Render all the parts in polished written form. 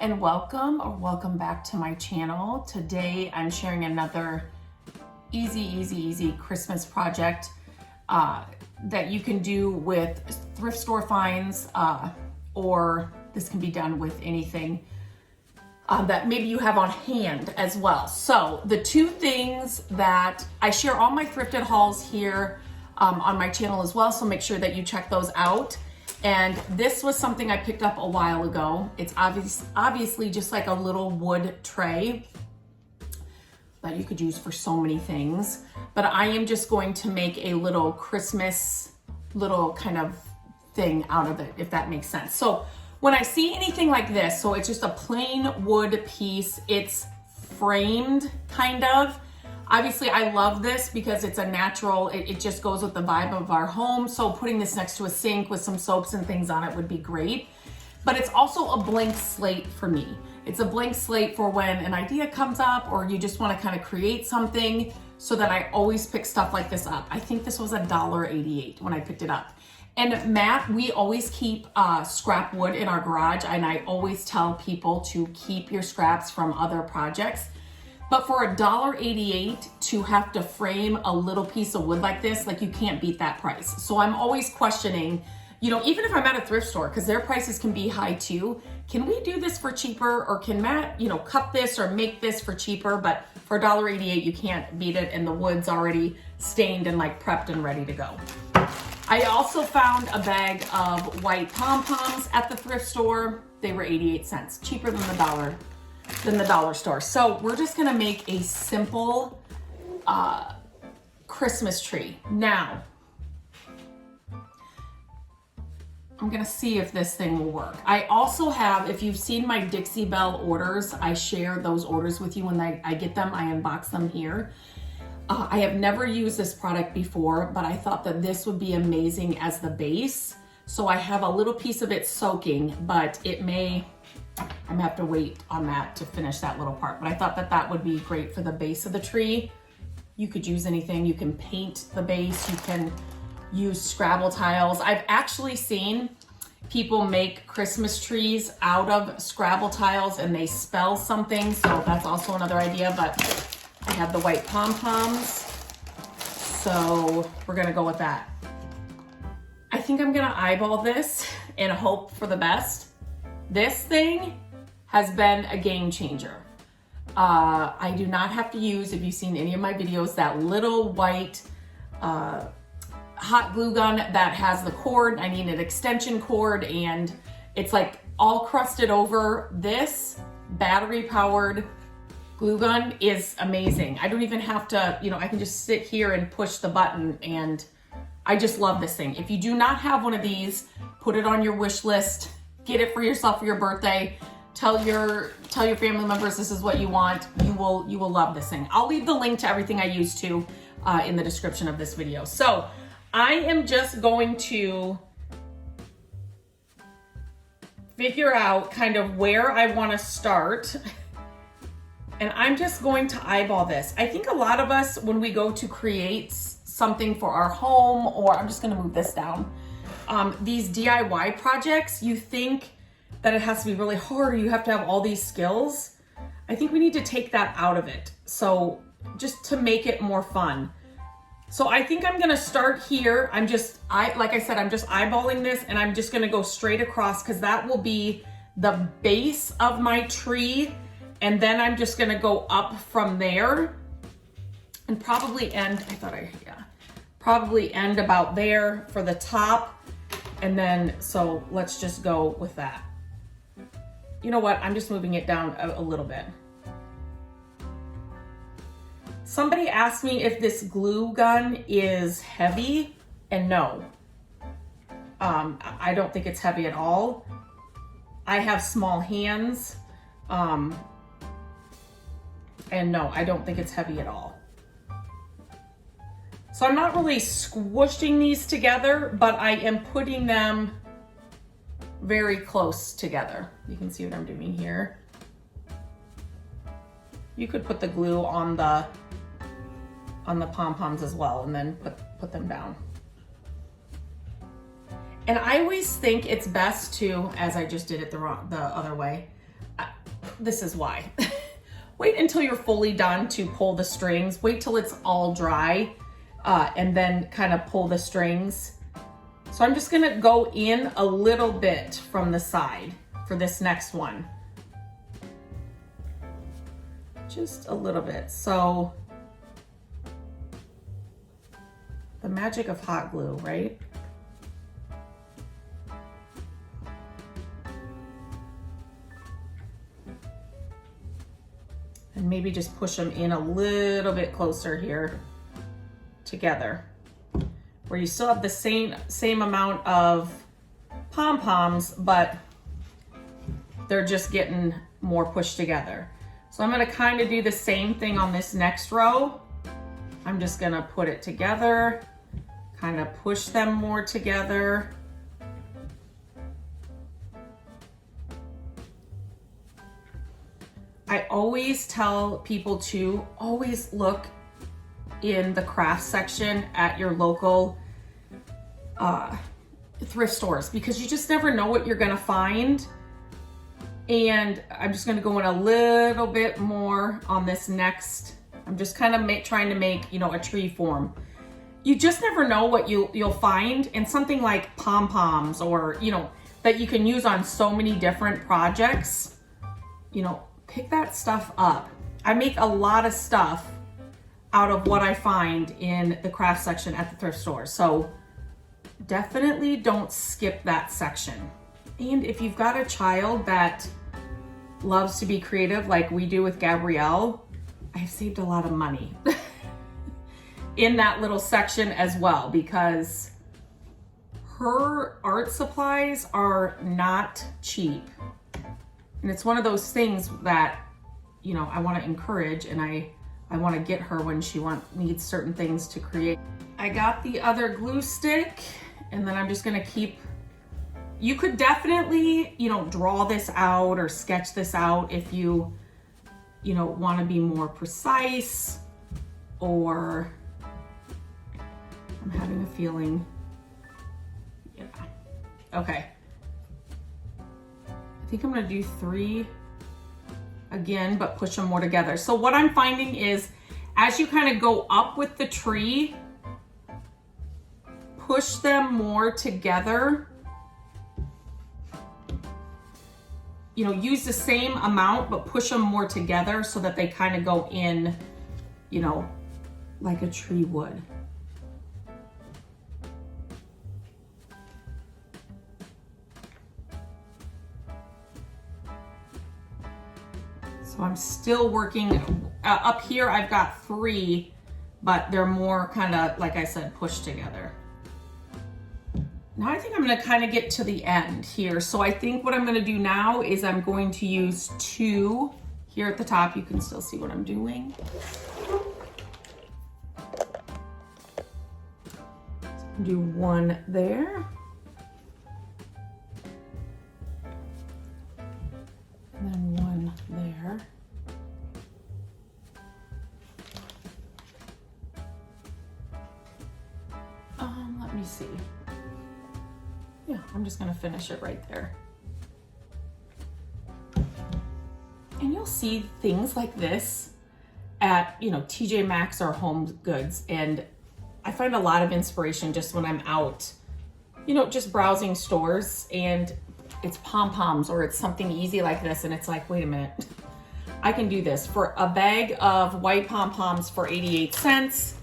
and welcome back to my channel. Today I'm sharing another easy Christmas project that you can do with thrift store finds, or this can be done with anything that maybe you have on hand as well. So the two things that I share all my thrifted hauls here on my channel as well, so make sure that you check those out. And this was something I picked up a while ago. It's obviously just like a little wood tray that you could use for so many things. But I am just going to make a little Christmas little kind of thing out of it, if that makes sense. So when I see anything like this, so it's just a plain wood piece, it's framed kind of. Obviously, I love this because it's a natural, it just goes with the vibe of our home. So putting this next to a sink with some soaps and things on it would be great. But it's also a blank slate for me. It's a blank slate for when an idea comes up or you just want to kind of create something, so that I always pick stuff like this up. I think this was $1.88 when I picked it up. And Matt, we always keep scrap wood in our garage, and I always tell people to keep your scraps from other projects. But for $1.88 to have to frame a little piece of wood like this, like, you can't beat that price. So I'm always questioning, you know, even if I'm at a thrift store, because their prices can be high too, can we do this for cheaper? Or can Matt, you know, cut this or make this for cheaper? But for $1.88, you can't beat it, and the wood's already stained and like prepped and ready to go. I also found a bag of white Pom-Poms at the thrift store. They were 88 cents, cheaper than the dollar store. So we're just gonna make a simple Christmas tree. Now, I'm gonna see if this thing will work. I also have, if you've seen my Dixie Belle orders, I share those orders with you when I get them. I unbox them here. I have never used this product before, but I thought that this would be amazing as the base. So I have a little piece of it soaking, but I'm gonna have to wait on that to finish that little part. But I thought that that would be great for the base of the tree. You could use anything. You can paint the base. You can use Scrabble tiles. I've actually seen people make Christmas trees out of Scrabble tiles and they spell something. So that's also another idea, but I have the white Pom-Poms. So we're gonna go with that. I think I'm gonna eyeball this and hope for the best. This thing has been a game changer. I do not have to use, if you've seen any of my videos, that little white hot glue gun that has the cord. I need an extension cord, and it's like all crusted over. This battery powered glue gun is amazing. I don't even have to, you know, I can just sit here and push the button, and I just love this thing. If you do not have one of these, put it on your wish list. Get it for yourself for your birthday. Tell your family members this is what you want. You will love this thing. I'll leave the link to everything I use to in the description of this video. So I am just going to figure out kind of where I want to start. And I'm just going to eyeball this. I think a lot of us, when we go to create something for our home, or I'm just going to move this down, these DIY projects, you think that it has to be really hard, or you have to have all these skills. I think we need to take that out of it. So just to make it more fun. So I think I'm gonna start here. Like I said, I'm just eyeballing this, and I'm just gonna go straight across, because that will be the base of my tree. And then I'm just gonna go up from there and probably end, probably end about there for the top. And then, so let's just go with that. You know what? I'm just moving it down a little bit. Somebody asked me if this glue gun is heavy, and no. I don't think it's heavy at all. I have small hands. And no, I don't think it's heavy at all. So I'm not really squishing these together, but I am putting them very close together. You can see what I'm doing here. You could put the glue on the Pom-Poms as well, and then put them down. And I always think it's best to, as I just did it the other way, this is why. Wait until you're fully done to pull the strings. Wait till it's all dry and then kind of pull the strings. So I'm just gonna go in a little bit from the side for this next one. Just a little bit. So the magic of hot glue, right? And maybe just push them in a little bit closer here together, where you still have the same amount of pom-poms, but they're just getting more pushed together. So I'm gonna kind of do the same thing on this next row. I'm just gonna put it together, kind of push them more together. I always tell people to always look in the craft section at your local thrift stores, because you just never know what you're gonna find. And I'm just gonna go in a little bit more on this next. I'm just kind of trying to make, you know, a tree form. You just never know what you'll find in something like pom-poms, or, you know, that you can use on so many different projects. You know, pick that stuff up. I make a lot of stuff out of what I find in the craft section at the thrift store. So definitely don't skip that section. And if you've got a child that loves to be creative like we do with Gabrielle, I have saved a lot of money in that little section as well, because her art supplies are not cheap. And it's one of those things that, you know, I want to encourage, and I want to get her when she needs certain things to create. I got the other glue stick, and then I'm just going to keep. You could definitely, you know, draw this out or sketch this out if you know, want to be more precise, or I'm having a feeling. Yeah. Okay. I think I'm going to do 3 again, but push them more together. So what I'm finding is, as you kind of go up with the tree, push them more together. You know, use the same amount, but push them more together so that they kind of go in, you know, like a tree would. So I'm still working up here. I've got 3, but they're more kind of, like I said, pushed together. Now I think I'm going to kind of get to the end here. So I think what I'm going to do now is I'm going to use 2 here at the top. You can still see what I'm doing. So do 1 there. And then 1 there. Let me see. Yeah, I'm just gonna finish it right there. And you'll see things like this at, you know, TJ Maxx or Home Goods. And I find a lot of inspiration just when I'm out, you know, just browsing stores, and it's pom-poms or it's something easy like this. And it's like, wait a minute, I can do this. For a bag of white pom-poms for 88 cents,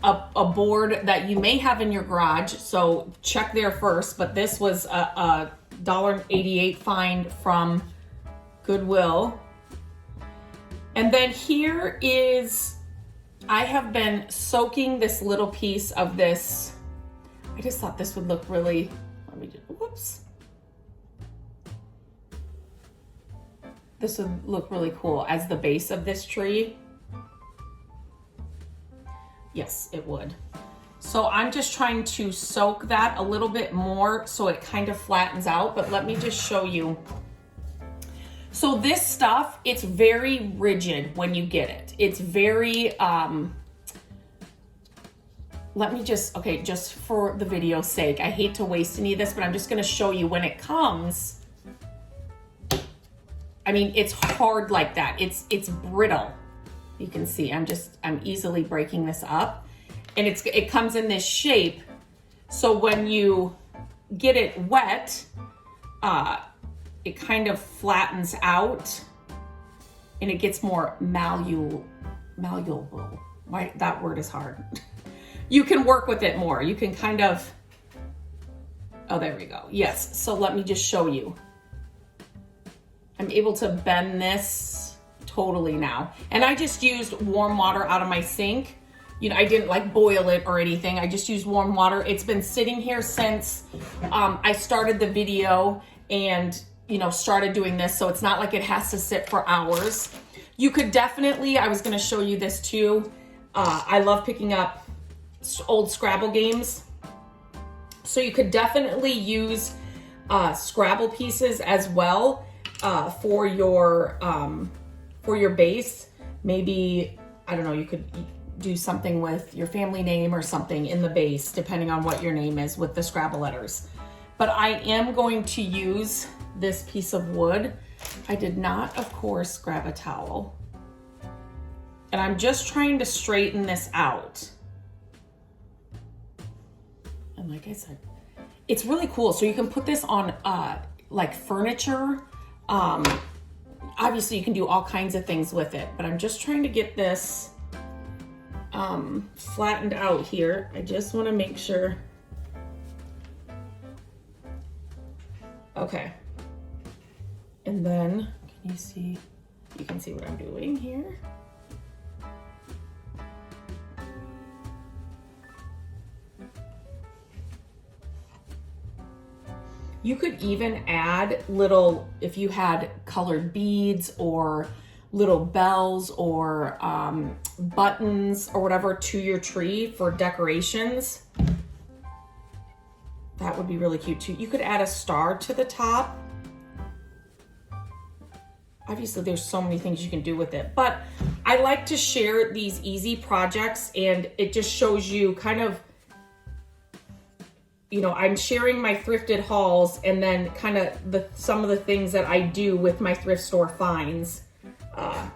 a board that you may have in your garage, so check there first, but this was a $1.88 find from Goodwill. And then here is, I have been soaking this little piece of this. I just thought this would look really, let me just, whoops. This would look really cool as the base of this tree. Yes, it would. So I'm just trying to soak that a little bit more so it kind of flattens out, but let me just show you. So this stuff, it's very rigid when you get it. It's very, let me just, okay, just for the video's sake, I hate to waste any of this, but I'm just gonna show you when it comes. I mean, it's hard like that. It's brittle. You can see I'm easily breaking this up, and it comes in this shape. So when you get it wet, it kind of flattens out and it gets more malleable. Why, that word is hard. You can work with it more. You can kind of, oh, there we go. Yes, so let me just show you. I'm able to bend this totally now. And I just used warm water out of my sink. You know, I didn't like boil it or anything. I just used warm water. It's been sitting here since I started the video and, you know, started doing this. So it's not like it has to sit for hours. You could definitely, I was gonna show you this too. I love picking up old Scrabble games. So you could definitely use Scrabble pieces as well for your base. Maybe, I don't know, you could do something with your family name or something in the base, depending on what your name is with the Scrabble letters. But I am going to use this piece of wood. I did not, of course, grab a towel. And I'm just trying to straighten this out. And like I said, it's really cool. So you can put this on like furniture. Obviously you can do all kinds of things with it, but I'm just trying to get this flattened out here. I just want to make sure. Okay. And then, can you see? You can see what I'm doing here. You could even add little, if you had colored beads or little bells or buttons or whatever to your tree for decorations. That would be really cute too. You could add a star to the top. Obviously there's so many things you can do with it, but I like to share these easy projects, and it just shows you kind of, you know, I'm sharing my thrifted hauls and then kind of some of the things that I do with my thrift store finds.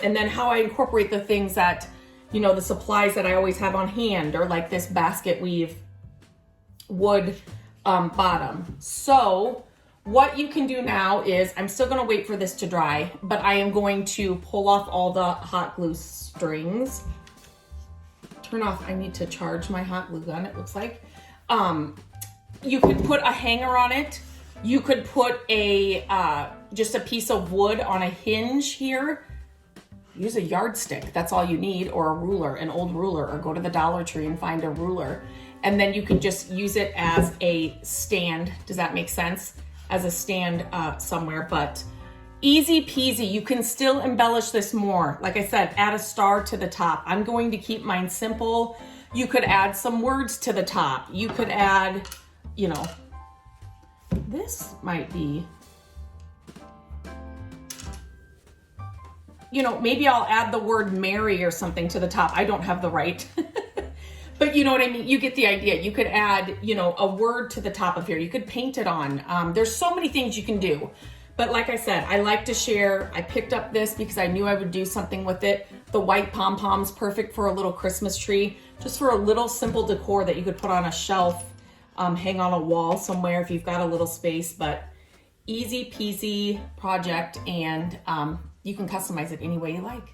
And then how I incorporate the things that, you know, the supplies that I always have on hand, or like this basket weave wood bottom. So what you can do now is, I'm still gonna wait for this to dry, but I am going to pull off all the hot glue strings. Turn off, I need to charge my hot glue gun, it looks like. You could put a hanger on it. You could put a just a piece of wood on a hinge here. Use a yardstick, that's all you need, or a ruler, an old ruler, or go to the Dollar Tree and find a ruler. And then you can just use it as a stand. Does that make sense? As a stand somewhere, but easy peasy. You can still embellish this more. Like I said, add a star to the top. I'm going to keep mine simple. You could add some words to the top. You could add, you know, this might be, you know, maybe I'll add the word Mary or something to the top. I don't have the right, but you know what I mean? You get the idea. You could add, you know, a word to the top of here. You could paint it on. There's so many things you can do. But like I said, I like to share. I picked up this because I knew I would do something with it. The white pom-pom's perfect for a little Christmas tree, just for a little simple decor that you could put on a shelf, hang on a wall somewhere if you've got a little space. But easy peasy project, and you can customize it any way you like.